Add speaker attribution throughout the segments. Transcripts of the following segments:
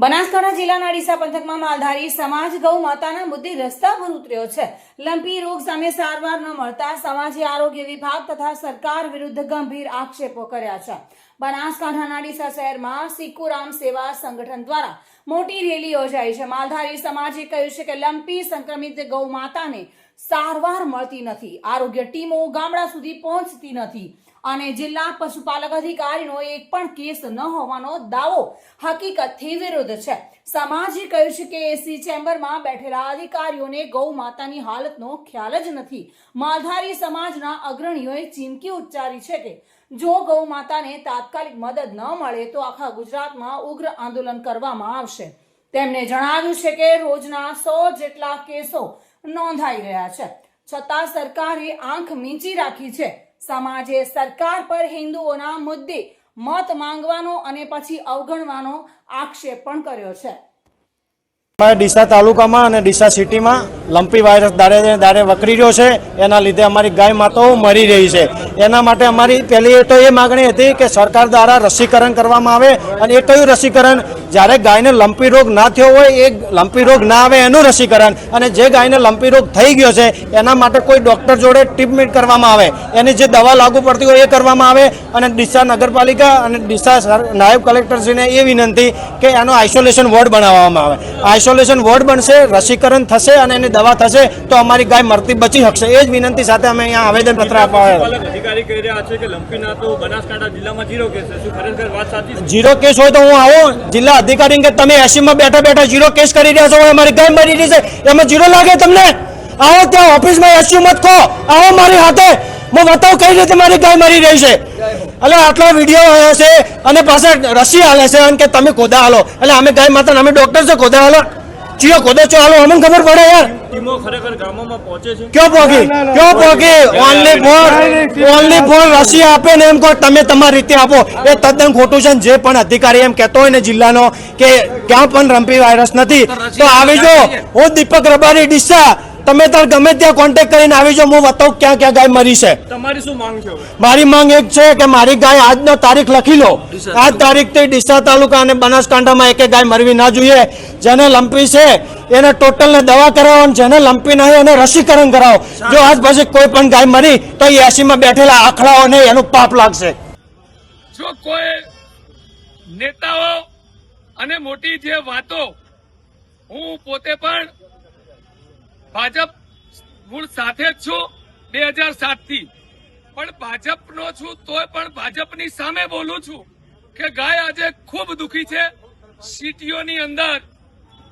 Speaker 1: બનાસકાંઠા જિલ્લાના ડીસા પંથકમાં માલધારી સમાજ ગૌ માતાના મુદ્દે રસ્તા પર ઉતર્યો છે। લંપી રોગ સામે સારવાર ન મળતા સમાજે આરોગ્ય વિભાગ તથા સરકાર વિરુદ્ધ ગંભીર આક્ષેપો કર્યા છે। બનાસકાંઠાના ડીસા શહેરમાં સિકુરામ સેવા સંગઠન દ્વારા મોટી રેલી યોજાઈ છે। માલધારી સમાજે કહ્યું છે કે લંપી સંક્રમિત ગૌ માતાને સારવાર મળતી નથી, આરોગ્ય ટીમો ગામડા સુધી પહોંચતી નથી અને જિલ્લા પશુપાલક અધિકારીનો એક પણ કેસ ન હોવાનો દાવો હકીકતથી વિરુદ્ધ છે। સમાજે કહ્યું છે કે એસી ચેમ્બરમાં બેઠેલા અધિકારીઓને ગૌ માતાની હાલતનો ખ્યાલ જ નથી। માલધારી સમાજના અગ્રણીઓએ ચીમકી ઉચ્ચારી છે કે જો ગૌ માતાને તાત્કાલિક મદદ ન મળે તો આખા ગુજરાતમાં ઉગ્ર આંદોલન કરવામાં આવશે। તેમણે જણાવ્યું છે કે રોજના 100 જેટલા કેસો નોંધાઈ રહ્યા છે, છતાં સરકારે આંખ મીંચી રાખી છે। સમાજે સરકાર પર હિન્દુઓના મુદ્દે મત માંગવાનો અને પછી અવગણવાનો આક્ષેપ પણ કર્યો છે।
Speaker 2: ડીસા તાલુકામાં અને ડીસા સિટીમાં લંપી વાયરસ દારે વકરી રહ્યો છે, એના લીધે અમારી ગાય માતાઓ મરી રહી છે। એના માટે અમારી પહેલી તો એ માગણી હતી કે સરકાર દ્વારા રસીકરણ કરવામાં આવે, અને એ કયું રસીકરણ? જ્યારે ગાયને લંપી રોગ ના થયો હોય, એ લંપી રોગ ના આવે એનું રસીકરણ, અને જે ગાયને લંપી રોગ થઈ ગયો છે એના માટે કોઈ ડૉક્ટર જોડે ટ્રીટમેન્ટ કરવામાં આવે, એની જે દવા લાગુ પડતી હોય એ કરવામાં આવે। અને ડીસા નગરપાલિકા અને ડીસા નાયબ કલેક્ટરશ્રીને એ વિનંતી કે એનો આઇસોલેશન વોર્ડ બનાવવામાં આવે। આઇસોલેશન વોર્ડ બનશે, રસીકરણ થશે અને એની દવા થશે તો અમારી ગાય મરતી બચી શકશે। એ જ વિનંતી સાથે અમે અહીંયા આવેદનપત્ર આપવા આવ્યા।
Speaker 3: અધિકારી કહી રહ્યા છે કે લંપીના તો બનાસકાંઠા જિલ્લામાં 0 કેસ છે, શું ખરેખર વાત સાચી છે?
Speaker 2: 0 કેસ હોય તો હું આવું જિલ્લા અધિકારી કે તમે એસીમાં બેઠા બેઠા 0 કેસ કરી રહ્યા છો, અમારી ગાય મરી રહી છે, એમાં 0 લાગે તમને? આવો ત્યાં ઓફિસમાં એસી મત કહો, આવો મારી હાથે, હું બતાવું કઈ રીતે મારી ગાય મરી રહી છે। એટલે આટલો વિડીયો આવ્યો છે અને પાછા રસી હાલે છે અને કે તમે ખોદા હાલો, એટલે અમે ગાય માતા, અમે ડોક્ટર છે, ખોદા હાલો ચિયો ખોદો છો હાલો, અમને ખબર પડે યાર।
Speaker 3: ટીમો ખરેખર ગામોમાં પહોંચે છે?
Speaker 2: ક્યાં પહોંચી? ઓનલી ફોર રસી આપે ને એમ કહો તમે તમારી રીતે આપો, એ તદ્દન ખોટું છે। જે પણ અધિકારી એમ કહેતો હોય ને જિલ્લાનો કે ક્યાં પણ લંપી વાયરસ નથી તો આવી જો, હું દીપક રબારી ડીસા, તમે તાર ગમે ત્યાં કોન્ટેક્ટ કરીને આવી જાઓ, હું બતાવું ક્યાં ક્યાં ગાય મરી છે।
Speaker 3: તમારી શું માંગ છે?
Speaker 2: મારી માંગ એક છે કે મારી ગાય આજનો તારીખ લખી લો, આજ તારીખથી ડીસા તાલુકા અને બનાસકાંઠામાં એક ગાય મરવી ના જોઈએ। જેને લંપી છે એને ટોટલ ને દવા કરાવો, અને જેને લંપી નહીં એને રસીકરણ કરાવો। જો આજ પછી કોઈ પણ ગાય મરી તો એ એસીમાં બેઠેલા આખડાઓને એનું પાપ લાગશે।
Speaker 4: જો કોઈ નેતાઓ અને મોટી જે વાતો, હું પોતે પણ ભાજપ મૂળ સાથે જ છું 2007 થી, પણ ભાજપનો છું તોય પણ ભાજપની સામે બોલું છું કે ગાય આજે ખૂબ દુખી છે। સિટીઓની અંદર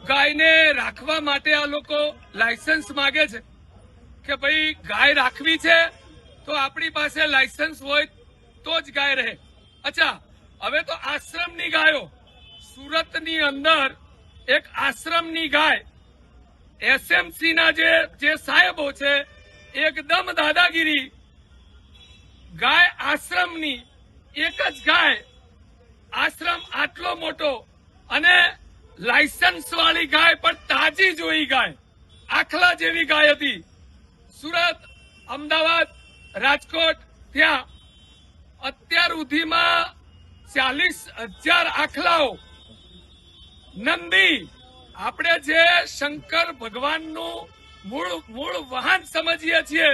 Speaker 4: ગાયને રાખવા માટે આ લોકો લાયસન્સ માંગે છે કે ભાઈ ગાય રાખવી છે તો આપણી પાસે લાયસન્સ હોય તો જ ગાય રહે। અચ્છા, હવે તો આશ્રમની ગાયો, સુરતની અંદર એક આશ્રમની ગાય, એસએમસી ના જે સાહેબો છે એકદમ દાદાગીરી, ગાય આશ્રમની એક જ ગાય, આશ્રમ આટલો મોટો અને લાયસન્સ વાળી ગાય પણ તાજી જોઈ ગાય, આખલા જેવી ગાય હતી। સુરત, અમદાવાદ, રાજકોટ ત્યાં અત્યાર સુધીમાં 40,000 આખલાઓ, નંદી, આપણે જે શંકર ભગવાનનું મૂળ વાહન સમજીએ છીએ,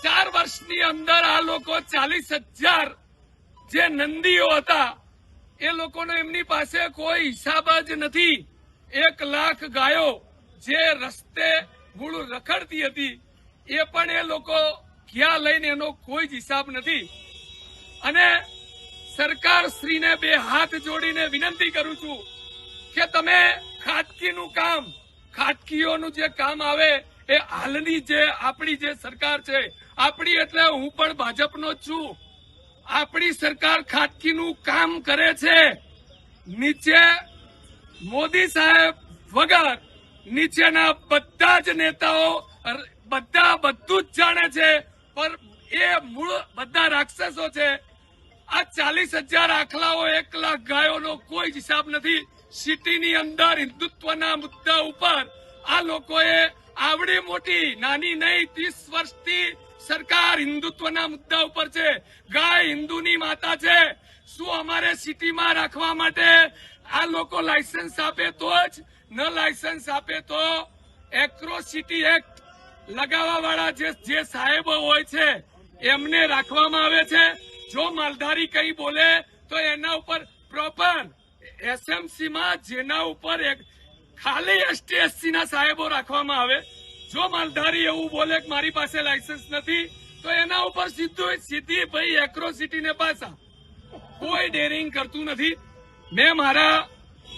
Speaker 4: 4 વર્ષની અંદર આ લોકો 40,000 જે નંદીઓ હતા એ લોકોનો એમની પાસે કોઈ હિસાબ જ નથી। 1 લાખ ગાયો જે રસ્તે મૂળ રખડતી હતી એ પણ એ લોકો ક્યાં લઈને એનો કોઈ જ હિસાબ નથી। અને સરકાર શ્રીને 2 હાથ જોડીને વિનંતી કરું છું કે તમે ખાટકીનું કામ, ખાટકીઓનું જે કામ આવે એ હાલની જે આપણી જે સરકાર છે, આપણી એટલે હું પણ ભાજપનો જ છું, આપણી સરકાર ખાટકીનું કામ કરે છે। નીચે મોદી સાહેબ વગર નીચેના બધા જ નેતાઓ બધું જ જાણે છે, પણ એ મૂળ બધા રાક્ષસો છે। આ 40,000 આખલાઓ, 1 લાખ ગાયોનો કોઈ હિસાબ નથી। સિટીની અંદર હિન્દુત્વના મુદ્દા ઉપર આ લોકોએ આવડી મોટી, નાની નહીં, 30 વર્ષથી સરકાર હિન્દુત્વના મુદ્દા ઉપર છે। ગાય હિન્દુની માતા છે, શું અમારે સિટીમાં રાખવા માટે આ લોકો લાયસન્સ આપે તો જ, ન લાયસન્સ આપે તો એક્રોસિટી એક્ટ લગાવવા વાળા જે સાહેબો હોય છે એમને રાખવામાં આવે છે. જો માલધારી કઈ બોલે તો એના ઉપર પ્રોપર એસએમસી માં જેના ઉપર ખાલી એસટી એસસી ના સાહેબો રાખવામાં આવે. જો માલધારી એવું બોલે કે મારી પાસે લાયસન્સ નથી તો એના ઉપર સીધી ભાઈ એક્રોસિટી ને પાછા. કોઈ ડેરિંગ કરતું નથી. મેં મારા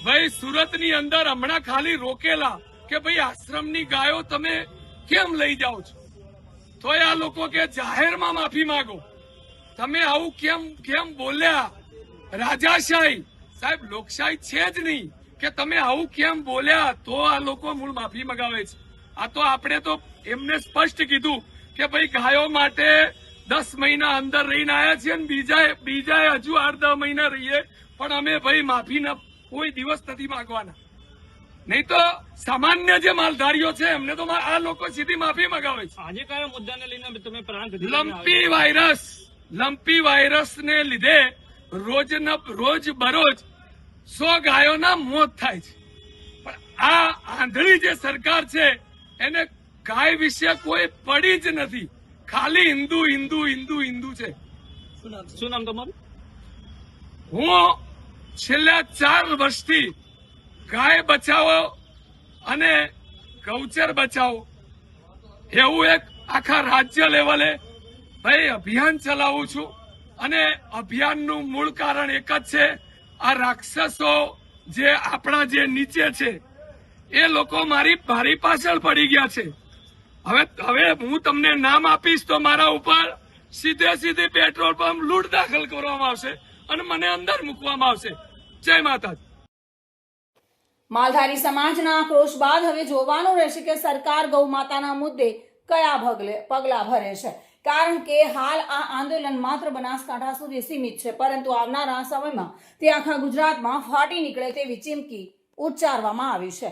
Speaker 4: ભાઈ સુરતની અંદર હમણાં ખાલી રોકેલા કે ભાઈ આશ્રમની ગાયો તમે કેમ લઈ જાઓ છો, તો આ લોકો કે જાહેરમાં માફી માંગો. તમે આવું કેમ બોલ્યા? રાજાશાહી સાહેબ, લોકશાહી છે જ નહીં કે તમે આવું કેમ બોલ્યા તો આ લોકો મૂળ માફી મંગાવે છે. આ તો આપણે તો એમને સ્પષ્ટ કીધું કે ભાઈ ગાયો માટે 10 મહિના અંદર રહીને આવ્યા છીએ અને બીજા હજુ 8-10 મહિના રહીએ, પણ અમે ભાઈ માફીના કોઈ દિવસ નથી માંગવાના. નહીં તો સામાન્ય જે માલધારીઓ છે એમને તો આ લોકો સીધી માફી મંગાવે છે.
Speaker 3: આજે કયા મુદ્દાને લઈને તમે પ્રાંત
Speaker 4: લંપી વાયરસ ને લીધે રોજ બરોજ 100 ગાયોના મોત થાય છે. પણ આ આંધળી જે સરકાર છે એને ગાય વિશે કોઈ પડી જ નથી. ખાલી હિન્દુ હિન્દુ હિન્દુ હિન્દુ છે.
Speaker 3: શું નામ તમારું?
Speaker 4: હું છેલ્લા 4 વર્ષથી ગાય બચાવો અને ગૌચર બચાવો એવું એક આખા રાજ્ય લેવલે ભાઈ અભિયાન ચલાવું છું. અને અભિયાનનું મૂળ કારણ એક જ છે, આ રાક્ષસો જે આપણા જે નીચે છે એ લોકો મારી પાછળ પડી ગયા છે. હવે હું તમને નામ આપીશ તો મારા ઉપર સીધે પેટ્રોલ પંપ લૂંટ દાખલ કરવામાં આવશે અને મને અંદર મૂકવામાં આવશે. જય માતાજી.
Speaker 1: માલધારી સમાજના આક્રોશ બાદ હવે જોવાનું રહેશે કે સરકાર ગૌ માતાના મુદ્દે કયા પગલા ભરે છે. કારણ કે હાલ આ આંદોલન માત્ર બનાસકાંઠા સુધી સીમિત છે, પરંતુ આવનારા સમયમાં તે આખા ગુજરાતમાં ફાટી નીકળે તેવી ચીમકી ઉચ્ચારવામાં આવી છે.